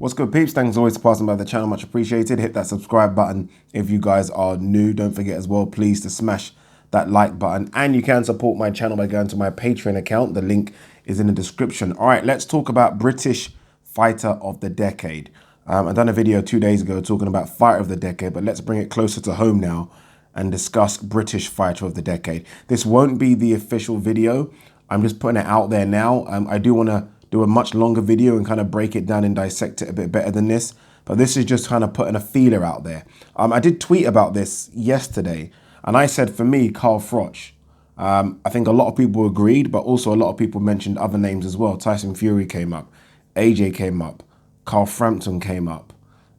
What's good, peeps? Thanks always for passing by the channel, much appreciated. Hit that subscribe button if you guys are new. Don't forget as well, please, to smash that like button. And you can support my channel by going to my Patreon account. The link is in the description. All right, let's talk about British Fighter of the Decade. I done a video 2 days ago talking about Fighter of the Decade, but let's bring it closer to home now and discuss British Fighter of the Decade. This won't be the official video. I'm just putting it out there now. I do want to do a much longer video and kind of break it down and dissect it a bit better than this. But this is just kind of putting a feeler out there. I did tweet about this yesterday, and I said, for me, Carl Froch. I think a lot of people agreed, but also a lot of people mentioned other names as well. Tyson Fury came up. AJ came up. Carl Frampton came up.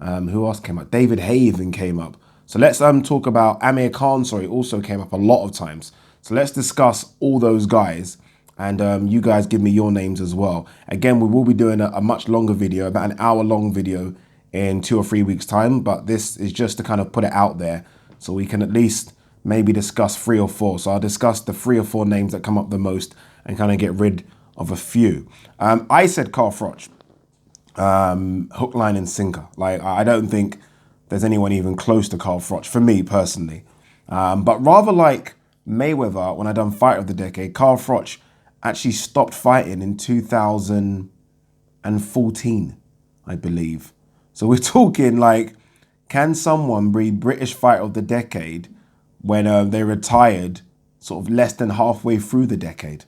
Who else came up? David Haye even came up. So let's talk about Amir Khan, also came up a lot of times. So let's discuss all those guys. And you guys give me your names as well. Again, we will be doing a much longer video, about an hour-long video in 2 or 3 weeks' time. But this is just to kind of put it out there so we can at least maybe discuss 3 or 4. So I'll discuss the 3 or 4 names that come up the most and kind of get rid of a few. I said Carl Froch, hook, line, and sinker. Like, I don't think there's anyone even close to Carl Froch, for me personally. But rather like Mayweather, when I done Fighter of the Decade, Carl Froch actually stopped fighting in 2014, I believe. So we're talking like, can someone be British Fighter of the Decade when they retired sort of less than halfway through the decade?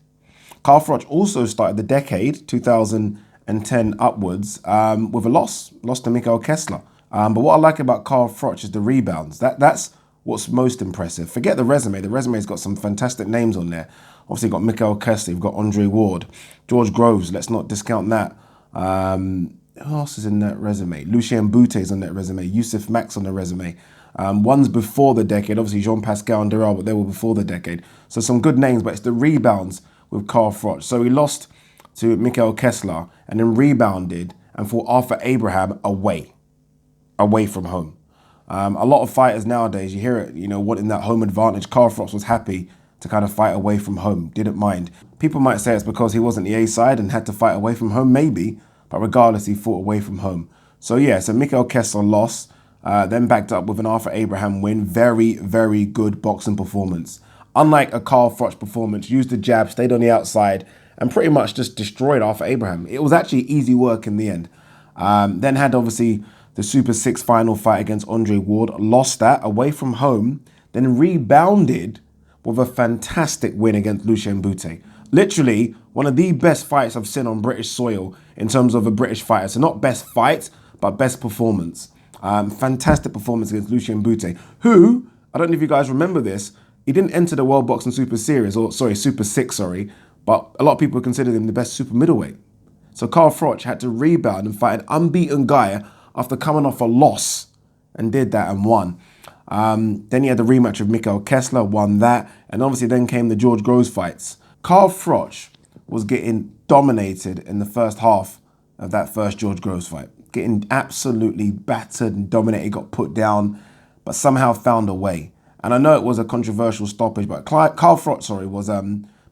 Carl Froch also started the decade, 2010 upwards, with a loss to Mikhail Kessler. But what I like about Carl Froch is the rebounds. That's what's most impressive. Forget the resume. The resume's got some fantastic names on there. Obviously, you've got Mikhail Kessler, you've got Andre Ward, George Groves, let's not discount that. Who else is in that resume? Lucien Boutte's on that resume, Yusuf Max on the resume. One's before the decade, obviously Jean-Pascal and Dural, but they were before the decade. So some good names, but it's the rebounds with Carl Froch. So he lost to Mikhail Kessler and then rebounded and fought Arthur Abraham away from home. A lot of fighters nowadays, you hear it, wanting that home advantage. Carl Froch was happy to kind of fight away from home, didn't mind. People might say it's because he wasn't the A side and had to fight away from home, maybe, but regardless, he fought away from home. So yeah, so Mikhail Kessler lost, then backed up with an Arthur Abraham win. Very, very good boxing performance. Unlike a Carl Froch performance, used the jab, stayed on the outside, and pretty much just destroyed Arthur Abraham. It was actually easy work in the end. Then had obviously the Super 6 final fight against Andre Ward, lost that away from home, then rebounded with a fantastic win against Lucien Boutte. Literally one of the best fights I've seen on British soil in terms of a British fighter. So not best fight, but best performance. Fantastic performance against Lucien Boutte, who, I don't know if you guys remember this, he didn't enter the World Boxing Super Series, Super 6, but a lot of people consider him the best super middleweight. So Carl Froch had to rebound and fight an unbeaten guy after coming off a loss, and did that and won. Then he had the rematch with Mikhail Kessler, won that, and obviously then came the George Groves fights. Carl Froch was getting dominated in the first half of that first George Groves fight, getting absolutely battered and dominated, got put down, but somehow found a way. And I know it was a controversial stoppage, but Carl Froch, was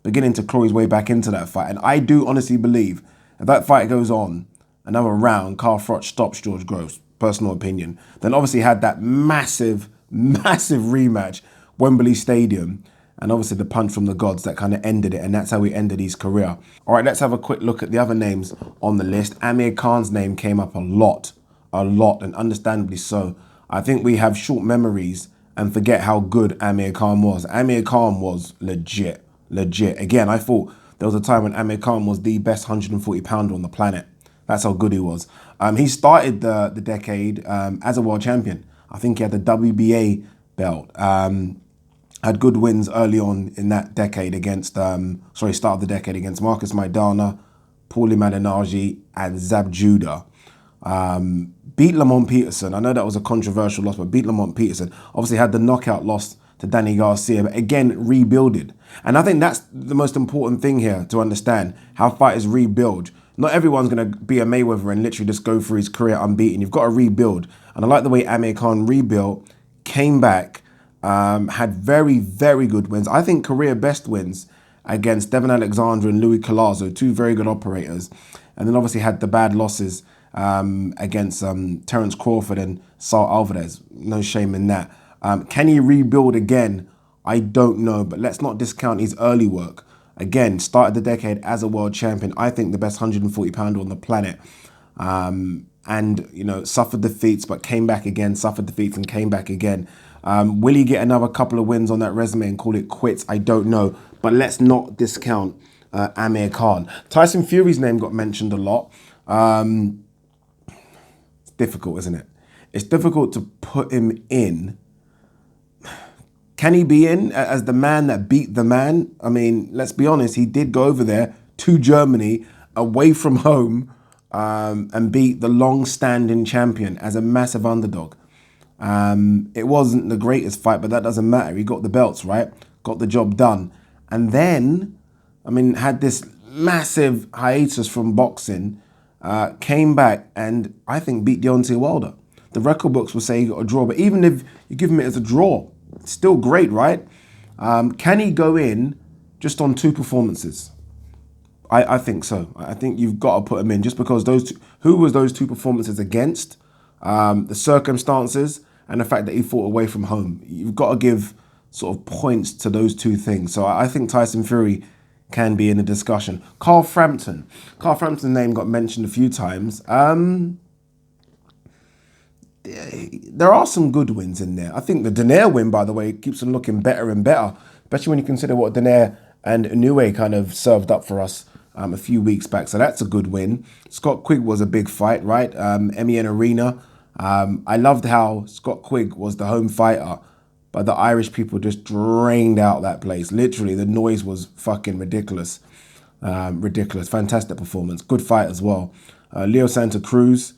beginning to claw his way back into that fight. And I do honestly believe if that fight goes on another round, Carl Froch stops George Groves, personal opinion. Then obviously had that massive rematch, Wembley Stadium, and obviously the punch from the gods that kind of ended it, and that's how he ended his career. All right, let's have a quick look at the other names on the list. Amir Khan's name came up a lot, and understandably so. I think we have short memories and forget how good Amir Khan was. Amir Khan was legit. Again, I thought there was a time when Amir Khan was the best 140-pounder on the planet. That's how good he was. He started the decade as a world champion. I think he had the WBA belt. Had good wins early on in that decade against, start of the decade against Marcus Maidana, Paulie Malignaggi, and Zab Judah. Beat Lamont Peterson. I know that was a controversial loss, but beat Lamont Peterson. Obviously had the knockout loss to Danny Garcia, but again, rebuilded. And I think that's the most important thing here to understand, how fighters rebuild. Not everyone's going to be a Mayweather and literally just go through his career unbeaten. You've got to rebuild. And I like the way Amir Khan rebuilt, came back, had very, very good wins. I think career best wins against Devin Alexander and Louis Collazo, two very good operators. And then obviously had the bad losses against Terence Crawford and Saul Alvarez. No shame in that. Can he rebuild again? I don't know, but let's not discount his early work. Again, started the decade as a world champion. I think the best 140 pounder on the planet. And, suffered defeats, but came back again, suffered defeats and came back again. Will he get another couple of wins on that resume and call it quits? I don't know. But let's not discount Amir Khan. Tyson Fury's name got mentioned a lot. It's difficult, isn't it? It's difficult to put him in. Can he be in as the man that beat the man? I mean, let's be honest. He did go over there to Germany, away from home, and beat the long-standing champion as a massive underdog. It wasn't the greatest fight, but that doesn't matter. He got the belts, right? Got the job done. And then, had this massive hiatus from boxing, came back and I think beat Deontay Wilder. The record books will say he got a draw, but even if you give him it as a draw, it's still great, right? Can he go in just on 2 performances? I think so. I think you've got to put him in just because who was those 2 performances against? The circumstances and the fact that he fought away from home. You've got to give sort of points to those 2 things. So I think Tyson Fury can be in the discussion. Carl Frampton's name got mentioned a few times. There are some good wins in there. I think the Donaire win, by the way, keeps on looking better and better, especially when you consider what Donaire and Inoue kind of served up for us a few weeks back. So that's a good win. Scott Quigg was a big fight, right? Emmy and Arena. I loved how Scott Quigg was the home fighter, but the Irish people just drained out that place. Literally, the noise was fucking ridiculous. Ridiculous. Fantastic performance. Good fight as well. Leo Santa Cruz,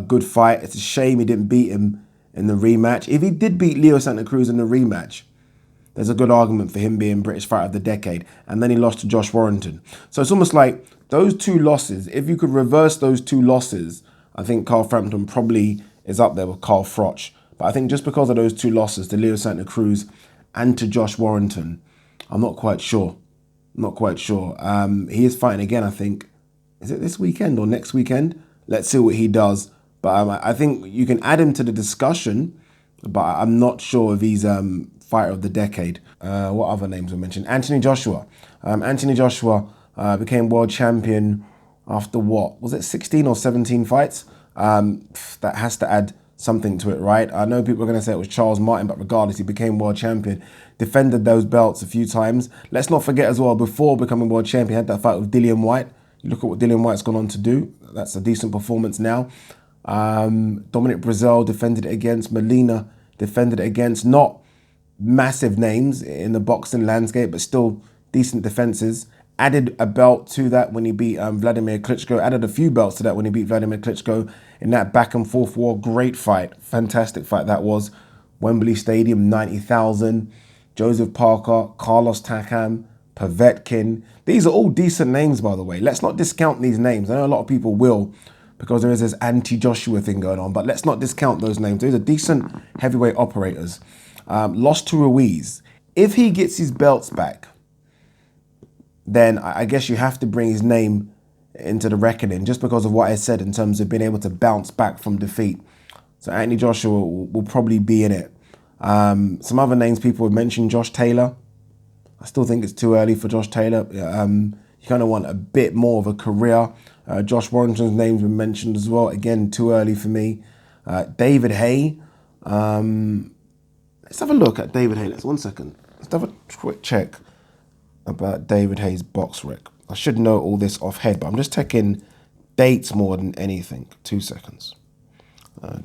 good fight. It's a shame he didn't beat him in the rematch. If he did beat Leo Santa Cruz in the rematch, there's a good argument for him being British Fighter of the Decade. And then he lost to Josh Warrington. So it's almost like those 2 losses, if you could reverse those 2 losses, I think Carl Frampton probably is up there with Carl Froch. But I think just because of those 2 losses to Leo Santa Cruz and to Josh Warrington, I'm not quite sure. He is fighting again, I think. Is it this weekend or next weekend? Let's see what he does. But I think you can add him to the discussion, but I'm not sure if he's Fighter of the Decade. What other names were mentioned? Anthony Joshua. Anthony Joshua became world champion after what? Was it 16 or 17 fights? That has to add something to it, right? I know people are going to say it was Charles Martin, but regardless, he became world champion. Defended those belts a few times. Let's not forget as well, before becoming world champion, he had that fight with Dillian Whyte. You look at what Dillian Whyte's gone on to do. That's a decent performance now. Dominic Breazeale defended it against. Molina defended it against. Not massive names in the boxing landscape, but still decent defenses. Added a belt to that when he beat Vladimir Klitschko. Added a few belts to that when he beat Vladimir Klitschko in that back and forth war. Great fight. Fantastic fight that was. Wembley Stadium, 90,000. Joseph Parker, Carlos Takam, Povetkin. These are all decent names, by the way. Let's not discount these names. I know a lot of people will because there is this anti-Joshua thing going on, but let's not discount those names. Those are decent heavyweight operators. Lost to Ruiz. If he gets his belts back, then I guess you have to bring his name into the reckoning just because of what I said in terms of being able to bounce back from defeat. So Anthony Joshua will probably be in it. Some other names people have mentioned, Josh Taylor. I still think it's too early for Josh Taylor. You kind of want a bit more of a career. Josh Warrington's name's been mentioned as well. Again, too early for me. David Haye. Let's have a look at David Haye. Let's 1 second. Let's have a quick check about David Haye's box rec. I should know all this off head, but I'm just checking dates more than anything. 2 seconds.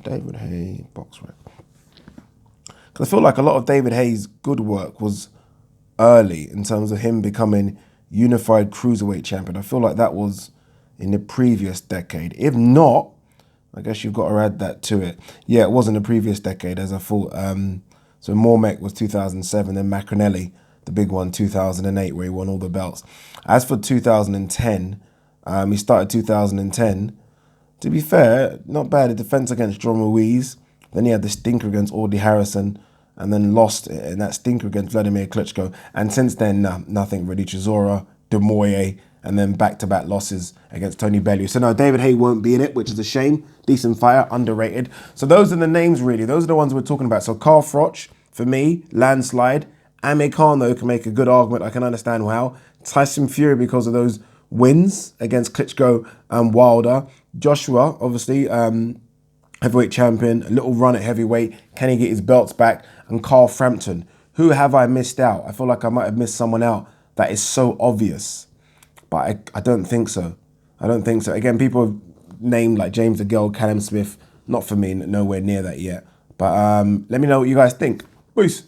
David Haye box rec. Because I feel like a lot of David Haye's good work was early in terms of him becoming unified cruiserweight champion. I feel like that was in the previous decade. If not, I guess you've got to add that to it. Yeah, it was in the previous decade, as I thought. So Mormek was 2007, then Macronelli, the big one, 2008, where he won all the belts. As for 2010, he started 2010. To be fair, not bad. A defense against John Ruiz. Then he had the stinker against Audley Harrison, and then lost in that stinker against Vladimir Klitschko. And since then, nothing really. Chisora, De Moye, and then back-to-back losses against Tony Bellew. So no, David Haye won't be in it, which is a shame. Decent fighter, underrated. So those are the names really. Those are the ones we're talking about. So Carl Froch, for me, landslide. Amir Khan, though, can make a good argument. I can understand how. Tyson Fury, because of those wins against Klitschko and Wilder. Joshua, obviously, heavyweight champion, a little run at heavyweight. Can he get his belts back? And Carl Frampton. Who have I missed out? I feel like I might have missed someone out that is so obvious. But I don't think so. I don't think so. Again, people have named like James DeGale, Callum Smith. Not for me, nowhere near that yet. But let me know what you guys think. Peace.